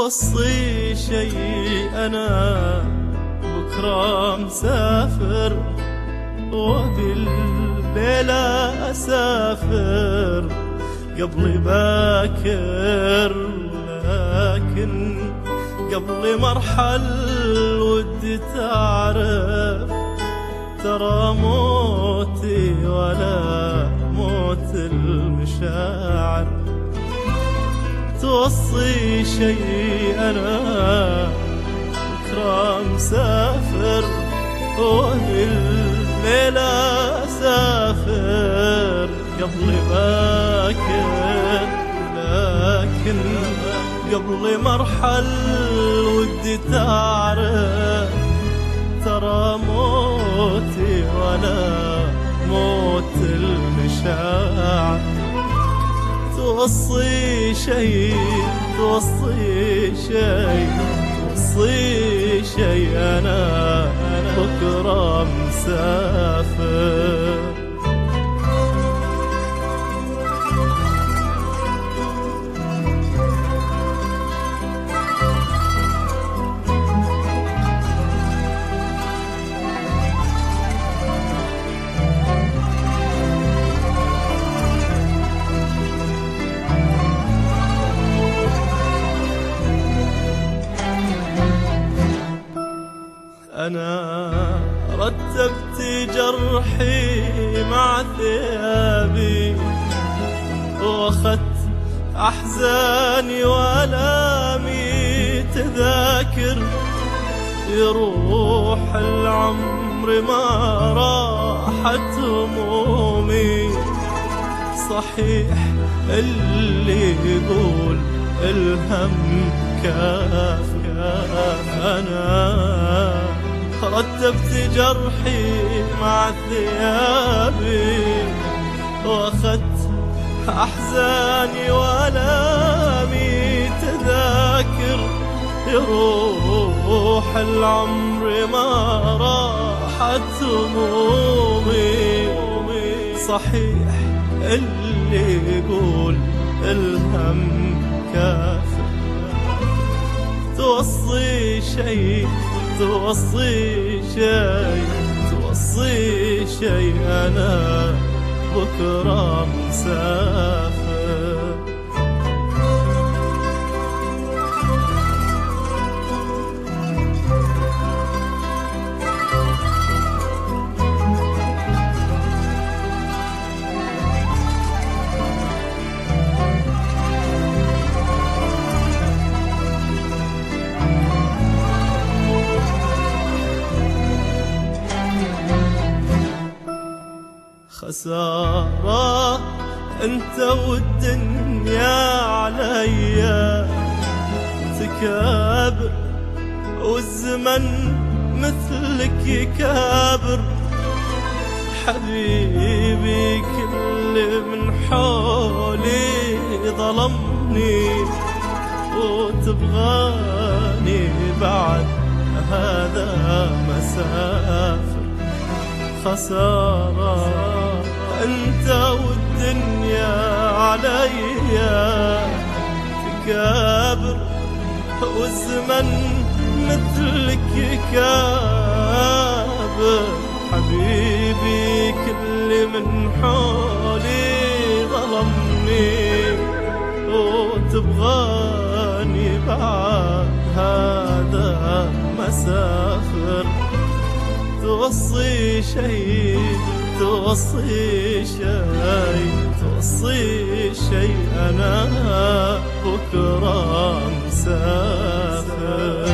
توصي شي أنا بكرة مسافر، وبالليلة أسافر قبل باكر، لكن قبل مرحل ودي تعرف ترى موتي ولا موت المشاعر. توصي شي أنا بكرة مسافر، وبالليلة أسافر قبل باكر، لكن قبل مرحل ودي تعرف ترى موتي ولا موت المشاعر. توصي شي توصي شي توصي شي أنا بكرة مسافر. أنا رتبت جرحي مع ثيابي، وأخذت أحزاني وآلامي تذاكر. يروح العمر ما راحت همومي، صحيح اللي يقول الهم كاف. أنا رتبت جرحي مع ثيابي، وأخذت أحزاني وآلامي تذاكر. يروح العمر ما راحت همومي، صحيح اللي يقول الهم كافر. توصي شي توصي شي توصي شي أنا بكرة مسافر. خسارة انت والدنيا عليا تكابر، والزمن مثلك يكابر. حبيبي كل من حولي ظلمني، وتبغاني بعد هذا مسافر. خسارة انت والدنيا عليا تكابر، والزمن مثلك يكابر. حبيبي كل من حولي ظلمني، وتبغاني بعد هذا مسافر. توصي شي توصي شي توصي شي أنا بكرة مسافر.